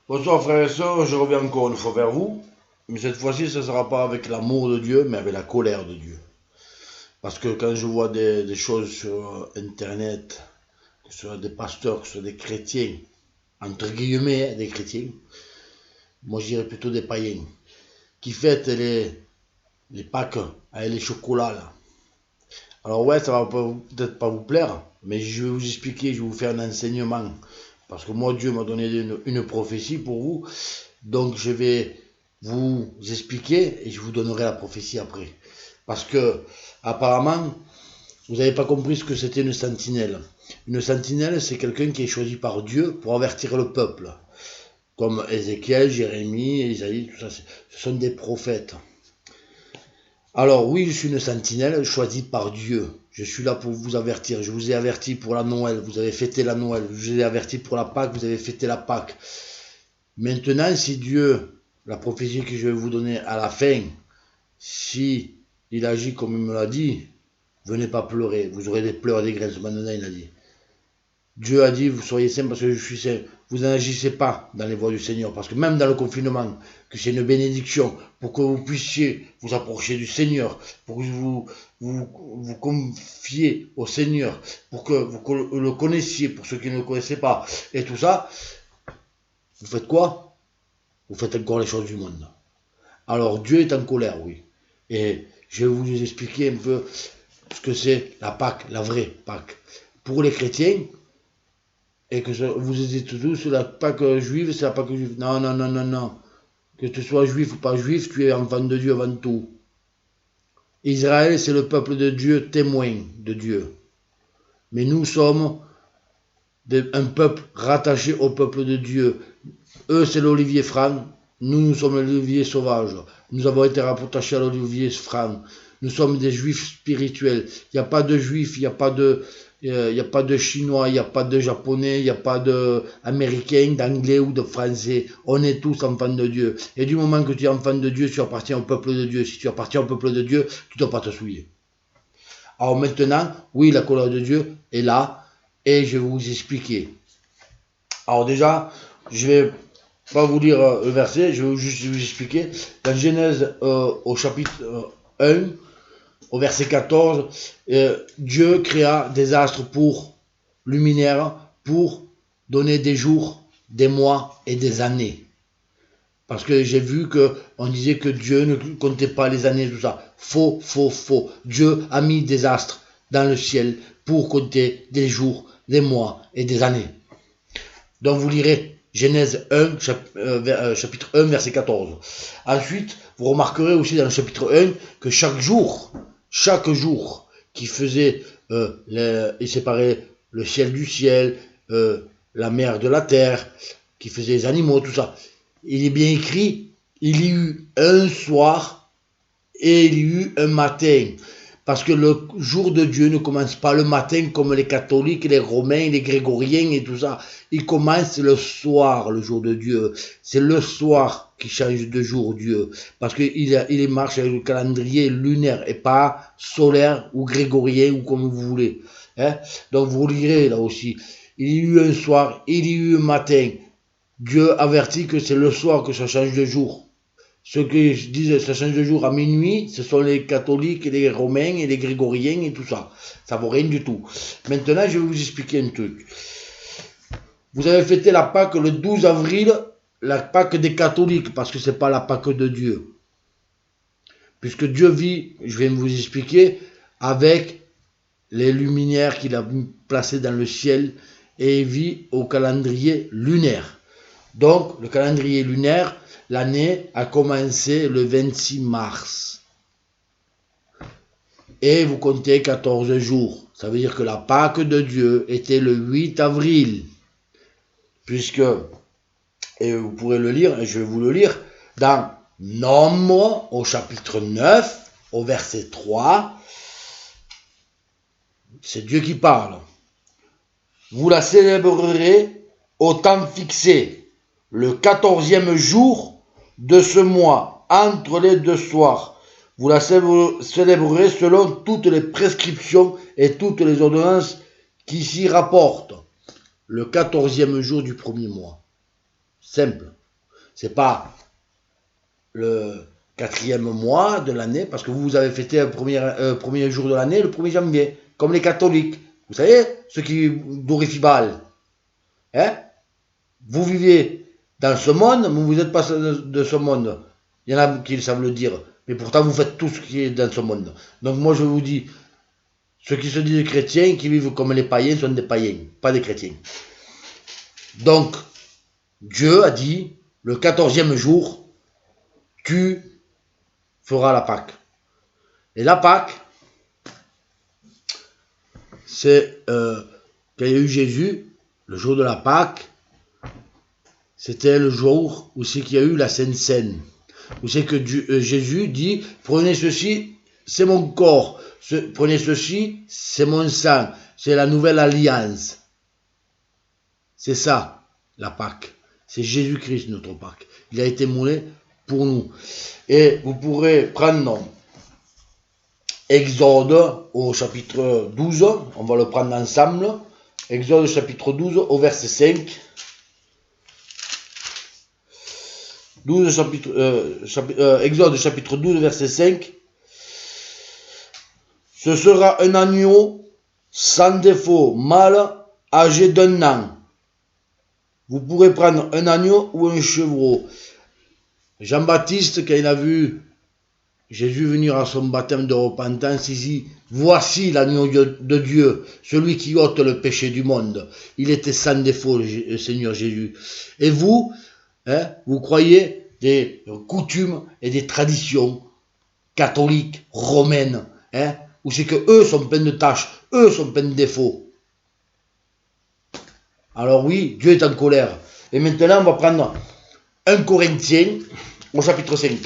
Bonsoir frères et sœurs, je reviens encore une fois vers vous, mais cette fois-ci ce ne sera pas avec l'amour de Dieu, mais avec la colère de Dieu. Parce que quand je vois des choses sur Internet, que ce soit des pasteurs, que ce soit des chrétiens, entre guillemets des chrétiens, moi je dirais plutôt des païens, qui fêtent les Pâques avec les chocolats là. Alors ouais, ça va peut-être pas vous plaire, mais je vais vous expliquer, je vais vous faire un enseignement. Parce que moi, Dieu m'a donné une prophétie pour vous. Donc je vais vous expliquer et je vous donnerai la prophétie après. Parce que apparemment, vous n'avez pas compris ce que c'était une sentinelle. Une sentinelle, c'est quelqu'un qui est choisi par Dieu pour avertir le peuple. Comme Ézéchiel, Jérémie, Isaïe, tout ça. Ce sont des prophètes. Alors oui, je suis une sentinelle choisie par Dieu. Je suis là pour vous avertir. Je vous ai averti pour la Noël, vous avez fêté la Noël. Je vous ai averti pour la Pâque, vous avez fêté la Pâque. Maintenant, si Dieu, la prophétie que je vais vous donner à la fin, si il agit comme il me l'a dit, venez pas pleurer, vous aurez des pleurs et des grincements de dents, il a dit. Dieu a dit, vous soyez saints parce que je suis saint. Vous n'agissez pas dans les voies du Seigneur, parce que même dans le confinement, que c'est une bénédiction pour que vous puissiez vous approcher du Seigneur, pour que vous confiez au Seigneur, pour que vous le connaissiez, pour ceux qui ne le connaissaient pas, et tout ça, vous faites quoi? Vous faites encore les choses du monde. Alors Dieu est en colère, oui. Et je vais vous expliquer un peu ce que c'est la Pâque, la vraie Pâque. Pour les chrétiens, et que vous dites tous, la Pâque juive, c'est la Pâque juive. Non, non, non, non, non. Que tu sois juif ou pas juif, tu es enfant de Dieu avant tout. Israël, c'est le peuple de Dieu, témoin de Dieu. Mais nous sommes un peuple rattaché au peuple de Dieu. Eux, c'est l'olivier franc. Nous sommes l'olivier sauvage. Nous avons été rattachés à l'olivier franc. Nous sommes des juifs spirituels. Il n'y a pas de juifs, il n'y a pas de chinois, il n'y a pas de japonais, il n'y a pas d'américains, d'anglais ou de français. On est tous enfants de Dieu. Et du moment que tu es enfant de Dieu, tu appartiens au peuple de Dieu. Si tu appartiens au peuple de Dieu, tu ne dois pas te souiller. Alors maintenant, oui, la colère de Dieu est là et je vais vous expliquer. Alors déjà, je vais pas vous lire le verset, je vais juste vous expliquer. Dans Genèse au chapitre 1, au verset 14, Dieu créa des astres pour luminaires, pour donner des jours, des mois et des années. Parce que j'ai vu qu'on disait que Dieu ne comptait pas les années, tout ça. Faux, faux, faux. Dieu a mis des astres dans le ciel pour compter des jours, des mois et des années. Donc vous lirez Genèse 1, chapitre 1, verset 14. Ensuite, vous remarquerez aussi dans le chapitre 1 que chaque jour qui faisait, il séparait le ciel du ciel, la mer de la terre, qui faisait les animaux, tout ça. Il est bien écrit, il y eut un soir et il y eut un matin. Parce que le jour de Dieu ne commence pas le matin comme les catholiques, les romains, les grégoriens et tout ça. Il commence le soir, le jour de Dieu. C'est le soir qui change de jour, Dieu. Parce qu'il marche avec le calendrier lunaire et pas solaire ou grégorien ou comme vous voulez. Hein? Donc vous lirez là aussi. Il y a eu un soir, il y a eu un matin. Dieu avertit que c'est le soir que ça change de jour. Ceux qui disent que ça change de jour à minuit, ce sont les catholiques, et les romains et les grégoriens et tout ça. Ça vaut rien du tout. Maintenant, je vais vous expliquer un truc. Vous avez fêté la Pâque le 12 avril, la Pâque des catholiques, parce que c'est pas la Pâque de Dieu. Puisque Dieu vit, je vais vous expliquer, avec les luminaires qu'il a placés dans le ciel et il vit au calendrier lunaire. Donc, le calendrier lunaire, l'année a commencé le 26 mars. Et vous comptez 14 jours. Ça veut dire que la Pâque de Dieu était le 8 avril. Puisque, et vous pourrez le lire, et je vais vous le lire, dans Nombre, au chapitre 9, au verset 3, c'est Dieu qui parle. Vous la célébrerez au temps fixé, le 14e jour de ce mois, entre les deux soirs. Vous la célébrerez selon toutes les prescriptions et toutes les ordonnances qui s'y rapportent. Le 14e jour du premier mois. Simple. C'est pas le 4e mois de l'année, parce que vous avez fêté le premier jour de l'année, le 1er janvier, comme les catholiques. Vous savez, ceux qui glorifient Baal. Hein? Vous vivez dans ce monde, mais vous n'êtes pas de ce monde. Il y en a qui savent le dire. Mais pourtant, vous faites tout ce qui est dans ce monde. Donc moi, je vous dis, ceux qui se disent chrétiens, qui vivent comme les païens, sont des païens, pas des chrétiens. Donc, Dieu a dit, le 14e jour, tu feras la Pâque. Et la Pâque, c'est quand il y a eu Jésus, le jour de la Pâque, c'était le jour où c'est qu'il y a eu la Sainte Seine. Où c'est que Jésus dit, prenez ceci, c'est mon corps. Prenez ceci, c'est mon sang. C'est la nouvelle alliance. C'est ça, la Pâque. C'est Jésus-Christ, notre Pâque. Il a été moulé pour nous. Et vous pourrez prendre Exode au chapitre 12. On va le prendre ensemble. Exode chapitre 12 au verset 5. Exode chapitre 12 verset 5. Ce sera un agneau sans défaut, mâle, âgé d'1 an. Vous pourrez prendre un agneau ou un chevreau. Jean-Baptiste, quand il a vu Jésus venir à son baptême de repentance, il dit, voici l'agneau de Dieu, celui qui ôte le péché du monde. Il était sans défaut, le Seigneur Jésus. Et vous, vous croyez des coutumes et des traditions catholiques, romaines, où c'est que eux sont pleins de tâches, eux sont pleins de défauts. Alors oui, Dieu est en colère. Et maintenant, on va prendre 1 Corinthiens au chapitre 5.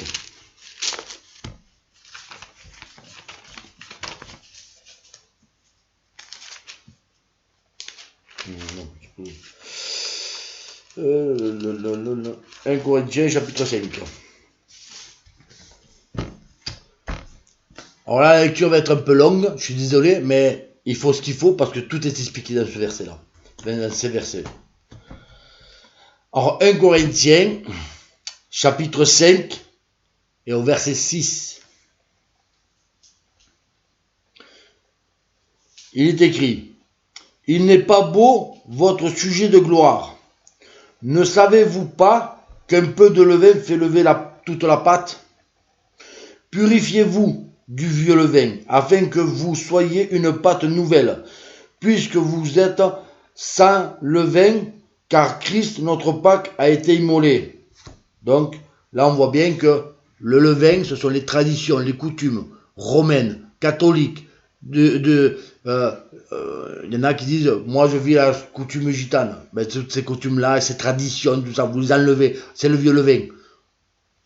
Non, 1 Corinthiens chapitre 5. Alors là, la lecture va être un peu longue, je suis désolé, mais il faut ce qu'il faut parce que tout est expliqué dans ce verset-là. Dans ces versets. Alors 1 Corinthiens chapitre 5 et au verset 6. Il est écrit, il n'est pas beau votre sujet de gloire. Ne savez-vous pas qu'un peu de levain fait lever toute la pâte? Purifiez-vous du vieux levain, afin que vous soyez une pâte nouvelle, puisque vous êtes sans levain, car Christ, notre Pâque, a été immolé. Donc, là, on voit bien que le levain, ce sont les traditions, les coutumes romaines, catholiques. Il y en a qui disent, moi je vis la coutume gitane. Ben, toutes ces coutumes-là, ces traditions, tout ça, vous les enlevez. C'est le vieux levain.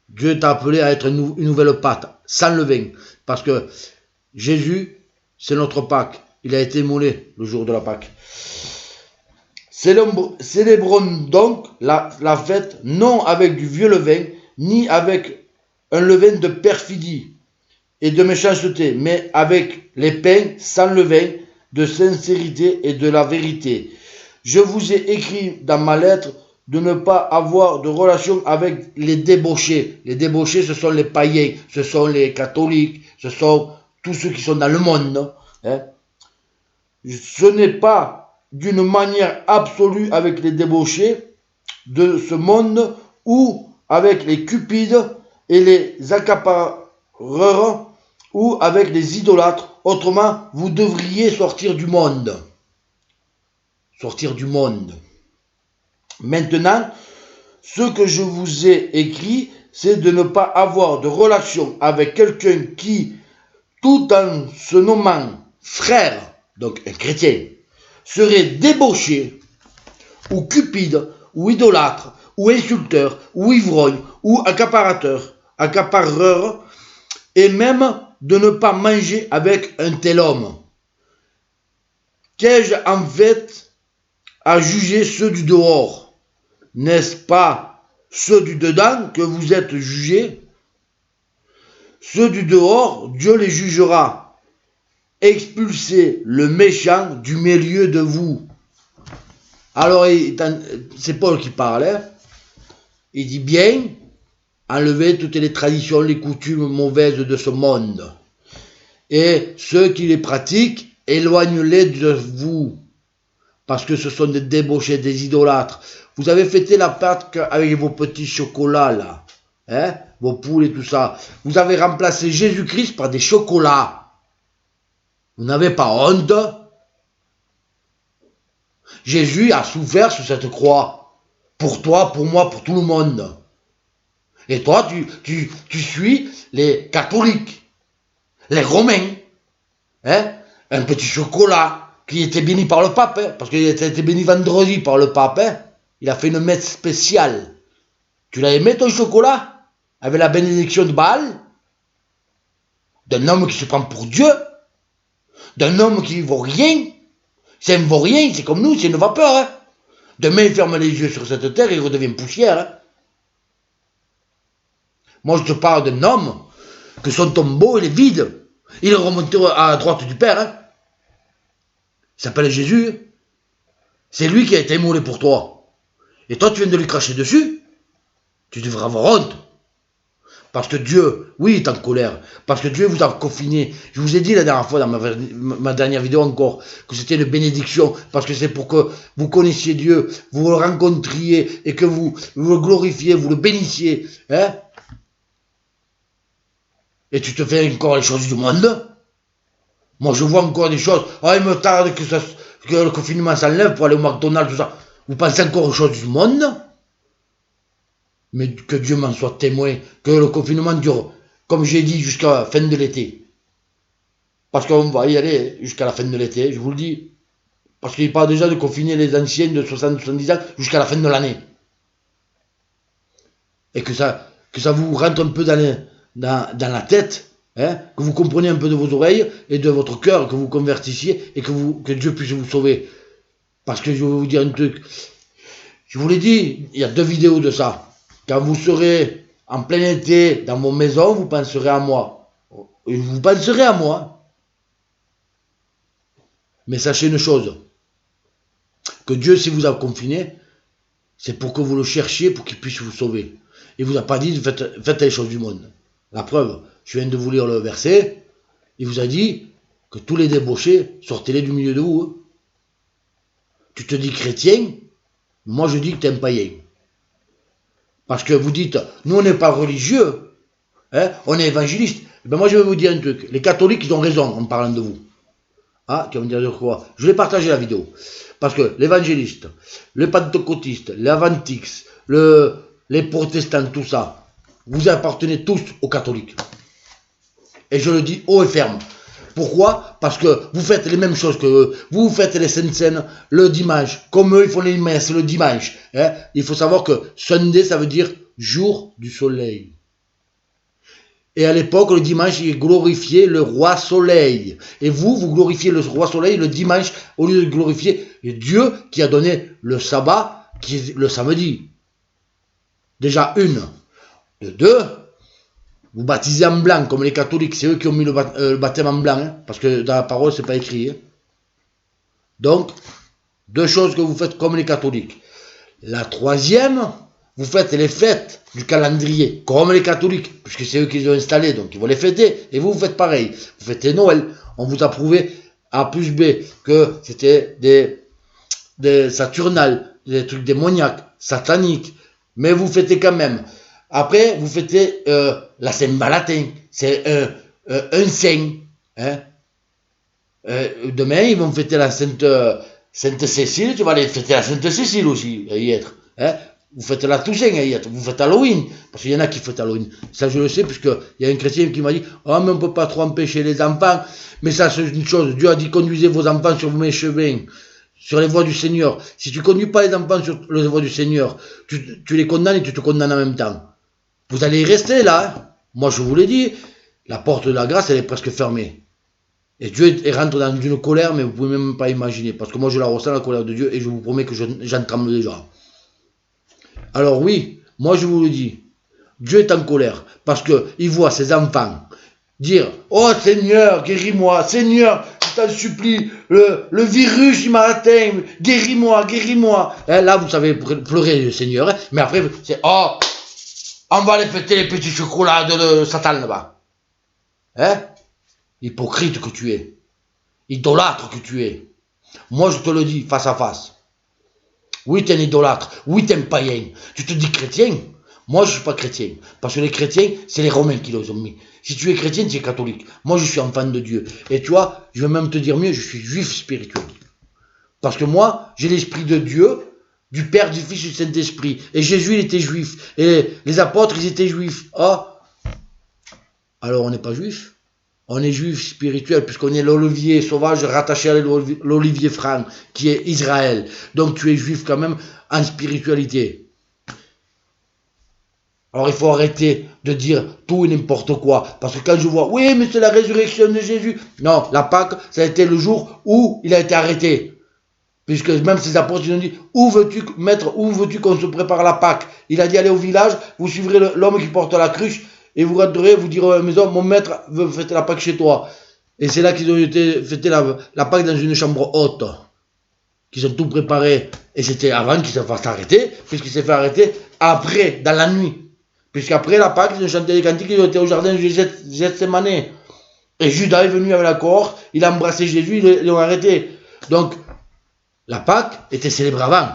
Dieu t'a appelé à être une nouvelle pâte, sans levain. Parce que Jésus, c'est notre Pâque. Il a été immolé le jour de la Pâque. Célébrons donc la fête non avec du vieux levain, ni avec un levain de perfidie et de méchanceté, mais avec les pains sans levain, de sincérité et de la vérité. Je vous ai écrit dans ma lettre de ne pas avoir de relation avec les débauchés. Les débauchés, ce sont les païens, ce sont les catholiques, ce sont tous ceux qui sont dans le monde. Ce n'est pas d'une manière absolue avec les débauchés de ce monde ou avec les cupides et les accapareurs ou avec les idolâtres. Autrement, vous devriez sortir du monde. Sortir du monde. Maintenant, ce que je vous ai écrit, c'est de ne pas avoir de relation avec quelqu'un qui, tout en se nommant frère, donc un chrétien, serait débauché, ou cupide, ou idolâtre, ou insulteur, ou ivrogne, ou accapareur, et même de ne pas manger avec un tel homme. Qu'ai-je en fait à juger ceux du dehors? N'est-ce pas ceux du dedans que vous êtes jugés? Ceux du dehors, Dieu les jugera. Expulsez le méchant du milieu de vous. Alors, c'est Paul qui parle. Il dit bien, enlevez toutes les traditions, les coutumes mauvaises de ce monde. Et ceux qui les pratiquent, éloignez-les de vous. Parce que ce sont des débauchés, des idolâtres. Vous avez fêté la Pâque avec vos petits chocolats, là. Hein? Vos poules et tout ça. Vous avez remplacé Jésus-Christ par des chocolats. Vous n'avez pas honte? Jésus a souffert sur cette croix. Pour toi, pour moi, pour tout le monde. Et toi, tu suis les catholiques, les romains. Hein? Un petit chocolat qui était béni par le pape, hein, parce qu'il a été béni vendredi par le pape. Hein? Il a fait une messe spéciale. Tu l'as aimé ton chocolat? Avec la bénédiction de Baal? D'un homme qui se prend pour Dieu? D'un homme qui ne vaut rien? C'est un vaurien, c'est comme nous, c'est une vapeur. Hein? Demain, il ferme les yeux sur cette terre et il redevient poussière. Hein? Moi, je te parle d'un homme que son tombeau, il est vide. Il est remonté à droite du Père. Hein? Il s'appelle Jésus. C'est lui qui a été immolé pour toi. Et toi, tu viens de lui cracher dessus. Tu devrais avoir honte. Parce que Dieu, oui, est en colère. Parce que Dieu vous a confiné. Je vous ai dit la dernière fois, dans ma dernière vidéo encore, que c'était une bénédiction. Parce que c'est pour que vous connaissiez Dieu, vous le rencontriez et que vous le glorifiez, vous le bénissiez. Hein? Et tu te fais encore les choses du monde. Moi, je vois encore des choses. Ah, il me tarde que le confinement s'enlève pour aller au McDonald's, tout ça. Vous pensez encore aux choses du monde? Mais que Dieu m'en soit témoin, que le confinement dure, comme j'ai dit, jusqu'à la fin de l'été. Parce qu'on va y aller jusqu'à la fin de l'été, je vous le dis. Parce qu'il parle déjà de confiner les anciens de 60-70 ans jusqu'à la fin de l'année. Et que ça vous rentre un peu dans la tête, hein, que vous compreniez un peu de vos oreilles et de votre cœur, que vous convertissiez et que Dieu puisse vous sauver. Parce que je vais vous dire un truc. Je vous l'ai dit, il y a 2 vidéos de ça. Quand vous serez en plein été dans vos maisons, vous penserez à moi. Vous penserez à moi. Mais sachez une chose. Que Dieu, s'il vous a confiné, c'est pour que vous le cherchiez, pour qu'il puisse vous sauver. Il ne vous a pas dit, faites les choses du monde. La preuve, je viens de vous lire le verset. Il vous a dit que tous les débauchés, sortez-les du milieu de vous. Hein. Tu te dis chrétien, moi je dis que tu es un païen. Parce que vous dites, nous on n'est pas religieux, hein, on est évangéliste. Et ben moi je vais vous dire un truc, les catholiques ils ont raison en parlant de vous. Ah, tu vas me dire de quoi? Je vais partager la vidéo. Parce que l'évangéliste, le pentecôtiste, l'avantix, les protestants, tout ça, vous appartenez tous aux catholiques. Et je le dis haut et ferme. Pourquoi? Parce que vous faites les mêmes choses que eux. Vous faites les Saintes Seines le dimanche. Comme eux, ils font les messes le dimanche. Hein? Il faut savoir que Sunday, ça veut dire jour du soleil. Et à l'époque, le dimanche, ils glorifiaient le roi soleil. Et vous glorifiez le roi soleil le dimanche au lieu de glorifier Dieu qui a donné le sabbat, qui est le samedi. Déjà une. De 2, vous baptisez en blanc, comme les catholiques, c'est eux qui ont mis le baptême en blanc, hein, parce que dans la parole, c'est pas écrit. Hein. Donc, 2 choses que vous faites comme les catholiques. La 3e, vous faites les fêtes du calendrier, comme les catholiques, puisque c'est eux qui les ont installés, donc ils vont les fêter, et vous faites pareil. Vous fêtez Noël, on vous a prouvé A plus B que c'était des saturnales, des trucs démoniaques, sataniques, mais vous fêtez quand même. Après, vous fêtez la Saint-Valentin, c'est un saint. Hein. Demain, ils vont fêter la Sainte-Cécile, tu vas aller fêter la Sainte-Cécile aussi, à y être. Hein. Vous faites la Toussaint à y être, vous faites Halloween, parce qu'il y en a qui fêtent Halloween. Ça, je le sais, puisqu'il y a un chrétien qui m'a dit « Oh, mais on ne peut pas trop empêcher les enfants. » Mais ça, c'est une chose. Dieu a dit « Conduisez vos enfants sur mes chemins. » Sur les voies du Seigneur. Si tu ne conduis pas les enfants sur les voies du Seigneur, tu les condamnes et tu te condamnes en même temps. Vous allez y rester là. Hein. Moi, je vous l'ai dit, la porte de la grâce, elle est presque fermée. Et Dieu rentre dans une colère, mais vous ne pouvez même pas imaginer. Parce que moi, je la ressens, la colère de Dieu, et je vous promets que j'en tremble déjà. Alors oui, moi, je vous le dis, Dieu est en colère, parce qu'il voit ses enfants dire « Oh Seigneur, guéris-moi, Seigneur, t'en supplie, le virus il m'a atteint, guéris-moi, guéris-moi. Hein, là, vous savez pleurer le Seigneur, hein, mais après, c'est oh, on va aller fêter les petits chocolats de Satan là-bas. Hein? Hypocrite que tu es, idolâtre que tu es. Moi, je te le dis face à face. Oui, t'es un idolâtre, oui, t'es un païen. Tu te dis chrétien. Moi, je ne suis pas chrétien. Parce que les chrétiens, c'est les Romains qui les ont mis. Si tu es chrétien, tu es catholique. Moi, je suis enfant de Dieu. Et tu vois, je vais même te dire mieux, je suis juif spirituel. Parce que moi, j'ai l'esprit de Dieu, du Père, du Fils et du Saint-Esprit. Et Jésus, il était juif. Et les apôtres, ils étaient juifs. Ah, alors on n'est pas juif. On est juif spirituel, puisqu'on est l'olivier sauvage rattaché à l'olivier franc, qui est Israël. Donc tu es juif quand même en spiritualité. Alors il faut arrêter de dire tout et n'importe quoi. Parce que quand je vois, oui, mais c'est la résurrection de Jésus. Non, la Pâque, ça a été le jour où il a été arrêté. Puisque même ses apôtres, ils ont dit, où veux-tu, maître, où veux-tu qu'on se prépare la Pâque? Il a dit, allez au village, vous suivrez l'homme qui porte la cruche, et vous rentrerez, vous direz à la maison, mon maître veut fêter la Pâque chez toi. Et c'est là qu'ils ont été fêter la Pâque dans une chambre haute. Qu'ils ont tout préparé. Et c'était avant qu'il se fasse arrêter, puisqu'il s'est fait arrêter après, dans la nuit. Puisqu'après la Pâque, ils ont chanté les cantiques, ils ont été au jardin de Gethsemane. Et Judas est venu avec la cohorte, il a embrassé Jésus, ils l'ont arrêté. Donc, la Pâque était célébrée avant.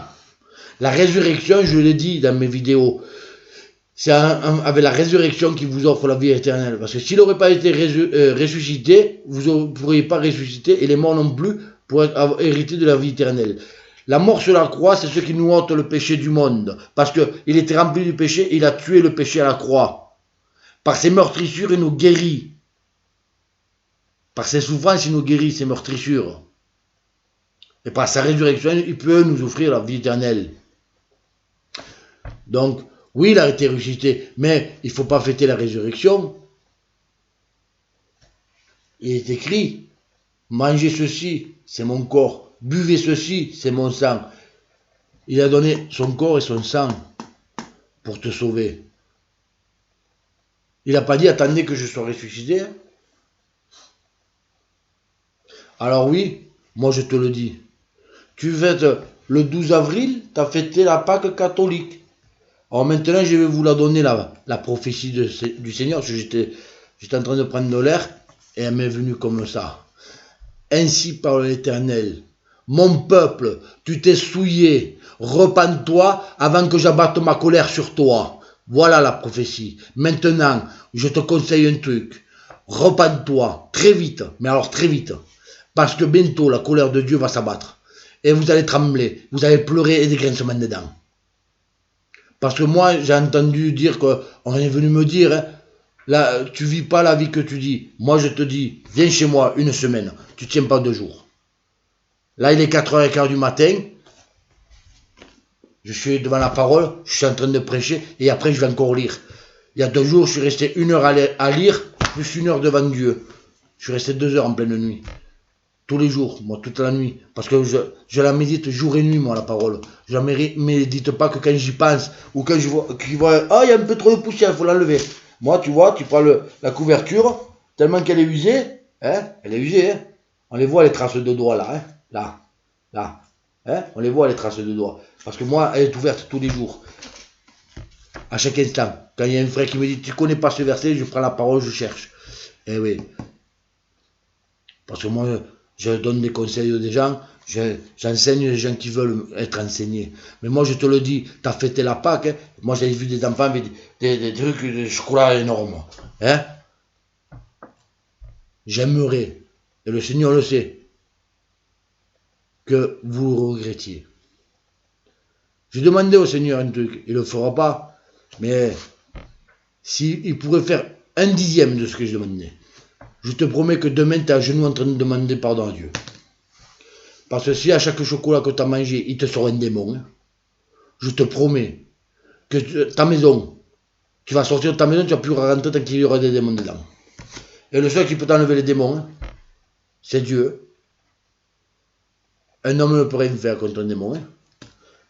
La résurrection, je l'ai dit dans mes vidéos, c'est avec la résurrection qui vous offre la vie éternelle. Parce que s'il n'aurait pas été ressuscité, vous ne pourriez pas ressusciter, et les morts non plus pourraient hériter de la vie éternelle. La mort sur la croix, c'est ce qui nous ôte le péché du monde. Parce qu'il était rempli du péché, il a tué le péché à la croix. Par ses meurtrissures, il nous guérit. Par ses souffrances, il nous guérit, ses meurtrissures. Et par sa résurrection, il peut nous offrir la vie éternelle. Donc, oui, il a été ressuscité, mais il ne faut pas fêter la résurrection. Il est écrit, mangez ceci, c'est mon corps. Buvez ceci, c'est mon sang. Il a donné son corps et son sang pour te sauver. Il n'a pas dit, attendez que je sois ressuscité. Alors oui, moi je te le dis. Tu fêtes le 12 avril, tu as fêté la Pâque catholique. Alors maintenant, je vais vous la donner, la prophétie du Seigneur, parce que j'étais en train de prendre de l'air, et elle m'est venue comme ça. Ainsi parle l'Éternel. Mon peuple, tu t'es souillé, repens-toi avant que j'abatte ma colère sur toi. Voilà la prophétie. Maintenant, je te conseille un truc. Repens-toi, très vite, mais alors très vite, parce que bientôt la colère de Dieu va s'abattre. Et vous allez trembler, vous allez pleurer et des grincements de dents. Parce que moi, j'ai entendu dire qu'on est venu me dire, hein, là, tu vis pas la vie que tu dis. Moi, je te dis, viens chez moi une semaine, tu tiens pas 2 jours. Là, il est 4h15 du matin, je suis devant la parole, je suis en train de prêcher, et après, je vais encore lire. Il y a 2 jours, je suis resté 1 heure à lire, plus 1 heure devant Dieu. Je suis resté 2 heures en pleine nuit. Tous les jours, moi, toute la nuit. Parce que je la médite jour et nuit, moi, la parole. Je la médite pas que quand j'y pense, ou quand je vois, ah, il y a un peu trop de poussière, il faut l'enlever. Moi, tu vois, tu prends la couverture, tellement qu'elle est usée, hein, elle est usée, hein. On les voit, les traces de doigts, là, hein, là, hein, on les voit, les traces de doigts. Parce que moi, elle est ouverte tous les jours. À chaque instant. Quand il y a un frère qui me dit, tu connais pas ce verset, je prends la parole, je cherche. Eh oui. Parce que moi, je donne des conseils aux gens, j'enseigne les gens qui veulent être enseignés. Mais moi, je te le dis, tu as fêté la Pâque, hein. Moi, j'ai vu des enfants avec des trucs de chocolat énormes. Hein? J'aimerais, et le Seigneur le sait, que vous regrettiez. J'ai demandé au Seigneur un truc, il ne le fera pas, mais s'il pourrait faire 1/10 de ce que je demandais, je te promets que demain, tu es à genoux en train de demander pardon à Dieu. Parce que si à chaque chocolat que tu as mangé, il te sort un démon, hein, je te promets que ta maison, tu vas sortir de ta maison, tu vas plus rentrer tant qu'il y aura des démons dedans. Et le seul qui peut t'enlever les démons, hein, c'est Dieu. Un homme ne peut rien faire contre un démon. Hein,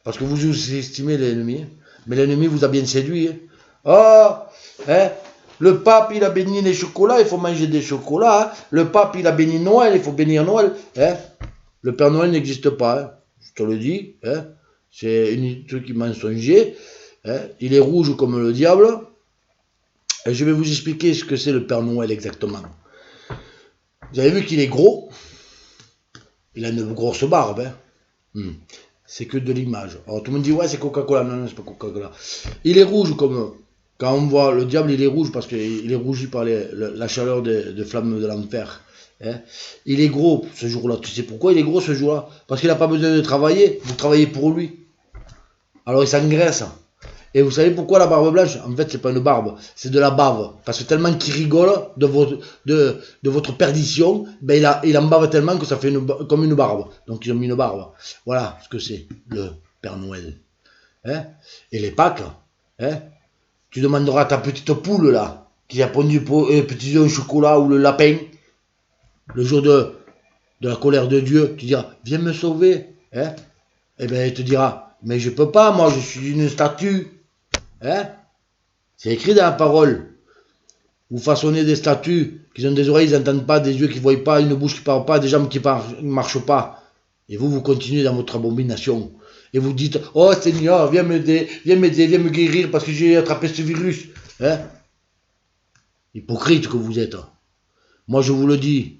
parce que vous sous-estimez l'ennemi. Hein, mais l'ennemi vous a bien séduit. Hein. Oh, hein, Le pape, il a béni les chocolats, il faut manger des chocolats. Hein. Le pape, il a béni Noël, il faut bénir Noël. Hein. Le Père Noël n'existe pas, hein. Je te le dis. Hein. C'est un truc mensonger. Hein. Il est rouge comme le diable. Et je vais vous expliquer ce que c'est le Père Noël exactement. Vous avez vu qu'il est gros. Il a une grosse barbe. Hein. C'est que de l'image. Alors tout le monde dit ouais c'est Coca-Cola. Non, non, c'est pas Coca-Cola. Il est rouge comme... Quand on voit le diable, il est rouge parce qu'il est rougi par la chaleur des flammes de l'enfer. Hein. Il est gros ce jour-là. Tu sais pourquoi il est gros ce jour-là? Parce qu'il n'a pas besoin de travailler. Vous travaillez pour lui. Alors il s'engraisse. Et vous savez pourquoi la barbe blanche? En fait, c'est pas une barbe, c'est de la bave. Parce que tellement qu'il rigole de votre perdition, ben il en bave tellement que ça fait comme une barbe. Donc ils ont mis une barbe. Voilà ce que c'est, le Père Noël. Hein. Et les Pâques, hein. Tu demanderas à ta petite poule là, qui a pondu petits œufs au chocolat ou le lapin, le jour de la colère de Dieu, tu diras, viens me sauver. Hein. Et bien elle te dira, mais je peux pas, moi je suis une statue. Hein? C'est écrit dans la parole. Vous façonnez des statues qui ont des oreilles, ils n'entendent pas, des yeux qui ne voient pas, une bouche qui ne parle pas, des jambes qui ne marchent pas. Et vous continuez dans votre abomination. Et vous dites, oh Seigneur, viens m'aider, viens me guérir parce que j'ai attrapé ce virus. Hein? Hypocrite que vous êtes. Moi je vous le dis,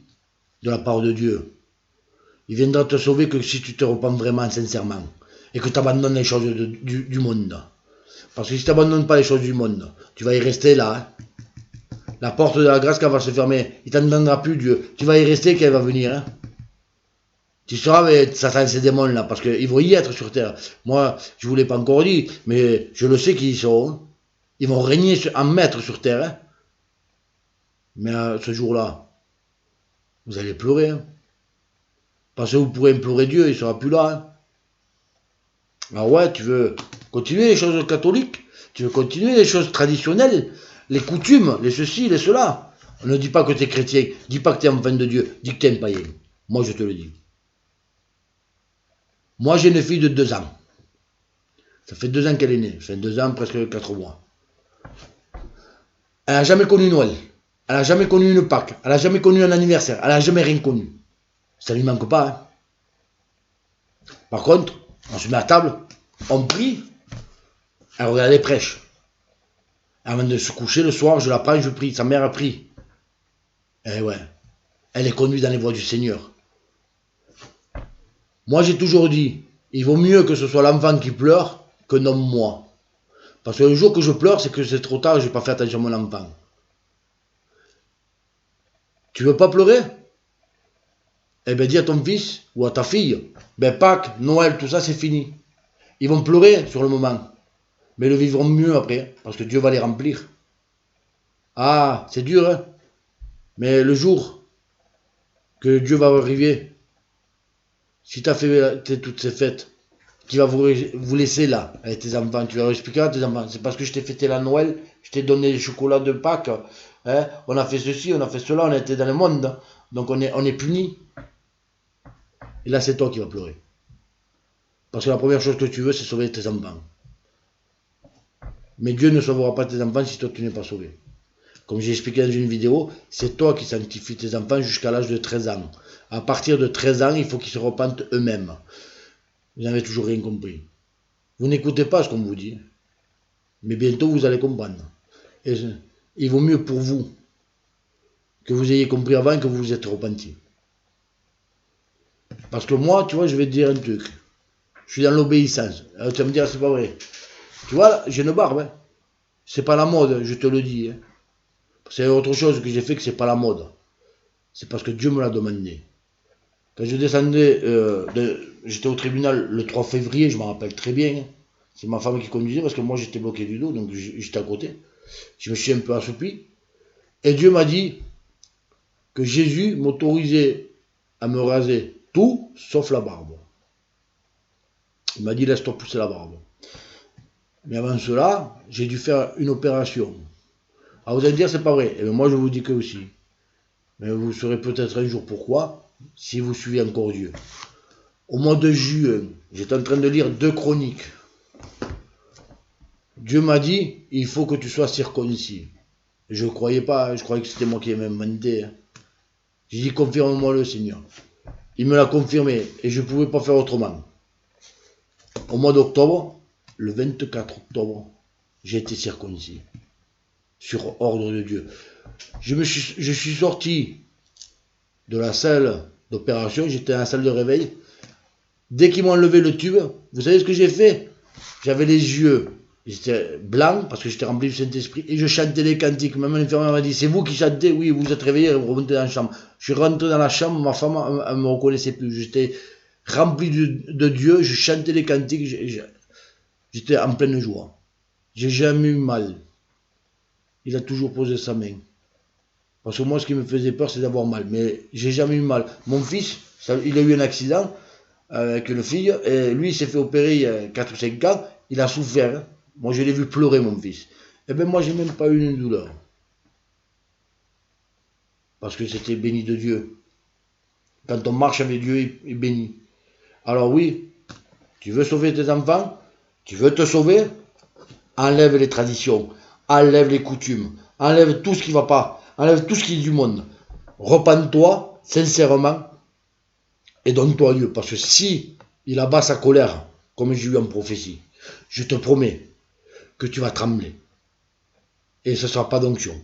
de la part de Dieu. Il viendra te sauver que si tu te repens vraiment, sincèrement. Et que tu abandonnes les choses du monde. Parce que si tu n'abandonnes pas les choses du monde, tu vas y rester là. Hein. La porte de la grâce, quand elle va se fermer, il ne t'entendra plus Dieu. Tu vas y rester quand elle va venir. Hein. Tu seras avec Satan et ses démons là, parce qu'ils vont y être sur terre. Moi, je ne vous l'ai pas encore dit, mais je le sais qui ils sont. Hein. Ils vont régner en maître sur terre. Hein. Mais ce jour-là, vous allez pleurer. Hein. Parce que vous pourrez implorer Dieu, il ne sera plus là. Hein. Ah ouais, tu veux continuer les choses catholiques, tu veux continuer les choses traditionnelles, les coutumes, les ceci, les cela. On ne dit pas que tu es chrétien, dis pas que tu es enfant de Dieu, dis que tu es un païen. Moi je te le dis. Moi j'ai une fille de 2 ans. Ça fait 2 ans qu'elle est née, ça fait 2 ans, presque 4 mois. Elle n'a jamais connu Noël, elle n'a jamais connu une Pâques, elle n'a jamais connu un anniversaire, elle n'a jamais rien connu. Ça lui manque pas. Hein. Par contre, on se met à table, on prie, elle regarde les prêches. Avant de se coucher le soir, je la prends, je prie. Sa mère a pris. Eh ouais, elle est conduite dans les voies du Seigneur. Moi j'ai toujours dit, il vaut mieux que ce soit l'enfant qui pleure que non moi. Parce que le jour que je pleure, c'est que c'est trop tard, je n'ai pas fait attention à mon enfant. Tu veux pas pleurer? Eh bien dis à ton fils ou à ta fille, ben Pâques, Noël, tout ça c'est fini. Ils vont pleurer sur le moment. Mais ils le vivront mieux après, parce que Dieu va les remplir. Ah, c'est dur, hein? Mais le jour que Dieu va arriver, si tu as fait toutes ces fêtes, qui va vous laisser là, avec tes enfants, tu vas leur expliquer à tes enfants, c'est parce que je t'ai fêté la Noël, je t'ai donné des chocolats de Pâques, hein? On a fait ceci, on a fait cela, on a été dans le monde, donc on est punis. Et là, c'est toi qui vas pleurer. Parce que la première chose que tu veux, c'est sauver tes enfants. Mais Dieu ne sauvera pas tes enfants si toi tu n'es pas sauvé. Comme j'ai expliqué dans une vidéo, c'est toi qui sanctifies tes enfants jusqu'à l'âge de 13 ans. À partir de 13 ans, il faut qu'ils se repentent eux-mêmes. Vous n'avez toujours rien compris. Vous n'écoutez pas ce qu'on vous dit. Mais bientôt vous allez comprendre. Et il vaut mieux pour vous que vous ayez compris avant que vous vous êtes repenti. Parce que moi, tu vois, je vais te dire un truc. Je suis dans l'obéissance. Alors tu vas me dire, c'est pas vrai. Tu vois, j'ai une barbe. Hein. C'est pas la mode, je te le dis. Hein. C'est autre chose que j'ai fait que c'est pas la mode. C'est parce que Dieu me l'a demandé. Quand je descendais, j'étais au tribunal le 3 février, je m'en rappelle très bien. C'est ma femme qui conduisait parce que moi j'étais bloqué du dos, donc j'étais à côté. Je me suis un peu assoupi. Et Dieu m'a dit que Jésus m'autorisait à me raser tout sauf la barbe. Il m'a dit laisse-toi pousser la barbe. Mais avant cela, j'ai dû faire une opération. Alors vous allez me dire c'est pas vrai. Et bien moi je vous dis que aussi. Mais vous saurez peut-être un jour pourquoi, si vous suivez encore Dieu. Au mois de juin, j'étais en train de lire 2 Chroniques. Dieu m'a dit, il faut que tu sois circoncis. Je ne croyais pas, je croyais que c'était moi qui l'avais inventé. J'ai dit, confirme-moi le Seigneur. Il me l'a confirmé et je ne pouvais pas faire autrement. Au mois d'octobre, le 24 octobre, j'ai été circoncis. Sur ordre de Dieu. Je suis sorti de la salle d'opération, j'étais dans la salle de réveil. Dès qu'ils m'ont enlevé le tube, vous savez ce que j'ai fait? J'avais les yeux, j'étais blanc parce que j'étais rempli du Saint-Esprit et je chantais des cantiques. Même l'infirmière m'a dit, c'est vous qui chantez? Oui, vous êtes réveillés, vous remontez dans la chambre. Je suis rentré dans la chambre, ma femme ne me reconnaissait plus. J'étais rempli de Dieu, je chantais des cantiques, j'étais en pleine joie. J'ai jamais eu mal. Il a toujours posé sa main. Parce que moi, ce qui me faisait peur, c'est d'avoir mal. Mais j'ai jamais eu mal. Mon fils, il a eu un accident avec une fille, et lui, il s'est fait opérer il y a 4 ou 5 ans. Il a souffert. Hein. Moi, je l'ai vu pleurer, mon fils. Eh bien, moi, j'ai même pas eu une douleur. Parce que c'était béni de Dieu. Quand on marche avec Dieu, il est béni. Alors oui, tu veux sauver tes enfants, tu veux te sauver, enlève les traditions, enlève les coutumes, enlève tout ce qui ne va pas. Enlève tout ce qui est du monde. Repens-toi sincèrement et donne-toi à Dieu. Parce que si il abat sa colère, comme j'ai eu en prophétie, je te promets que tu vas trembler. Et ce ne sera pas d'onction.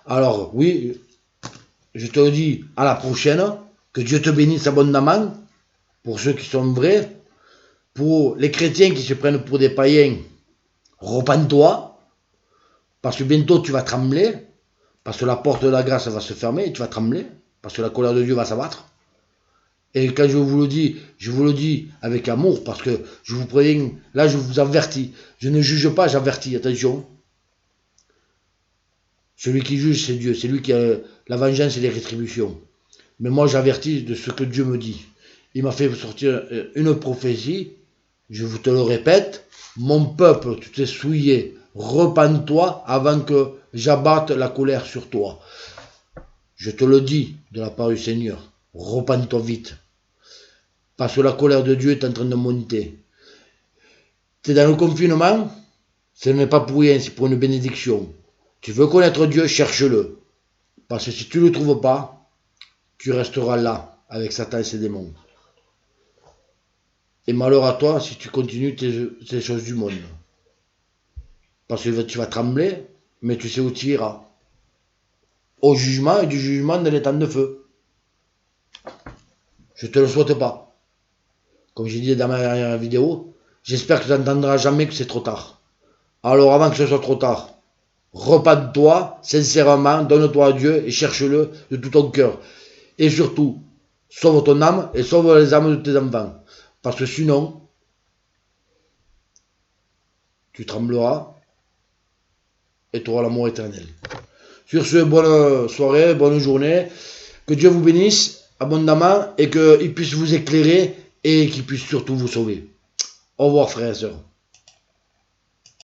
Alors oui, je te le dis à la prochaine, que Dieu te bénisse abondamment, pour ceux qui sont vrais, pour les chrétiens qui se prennent pour des païens, repens-toi, parce que bientôt tu vas trembler. Parce que la porte de la grâce va se fermer et tu vas trembler. Parce que la colère de Dieu va s'abattre. Et quand je vous le dis avec amour. Parce que je vous préviens, là je vous avertis. Je ne juge pas, j'avertis, attention. Celui qui juge, c'est Dieu. C'est lui qui a la vengeance et les rétributions. Mais moi j'avertis de ce que Dieu me dit. Il m'a fait sortir une prophétie. Je vous te le répète. Mon peuple, tu t'es souillé. Repens-toi avant que j'abatte la colère sur toi. Je te le dis de la part du Seigneur. Repens-toi vite. Parce que la colère de Dieu est en train de monter. Tu es dans le confinement, ce n'est pas pour rien, c'est pour une bénédiction. Tu veux connaître Dieu, cherche-le. Parce que si tu ne le trouves pas, tu resteras là, avec Satan et ses démons. Et malheur à toi si tu continues tes choses du monde. Parce que tu vas trembler, mais tu sais où tu iras. Au jugement et du jugement dans les temps de feu. Je ne te le souhaite pas. Comme j'ai dit dans ma dernière vidéo, j'espère que tu n'entendras jamais que c'est trop tard. Alors avant que ce soit trop tard, repens-toi sincèrement, donne-toi à Dieu et cherche-le de tout ton cœur. Et surtout, sauve ton âme et sauve les âmes de tes enfants. Parce que sinon, tu trembleras et tu auras la mort éternelle. Sur ce, bonne soirée, bonne journée. Que Dieu vous bénisse abondamment et qu'il puisse vous éclairer et qu'il puisse surtout vous sauver. Au revoir frères et sœurs.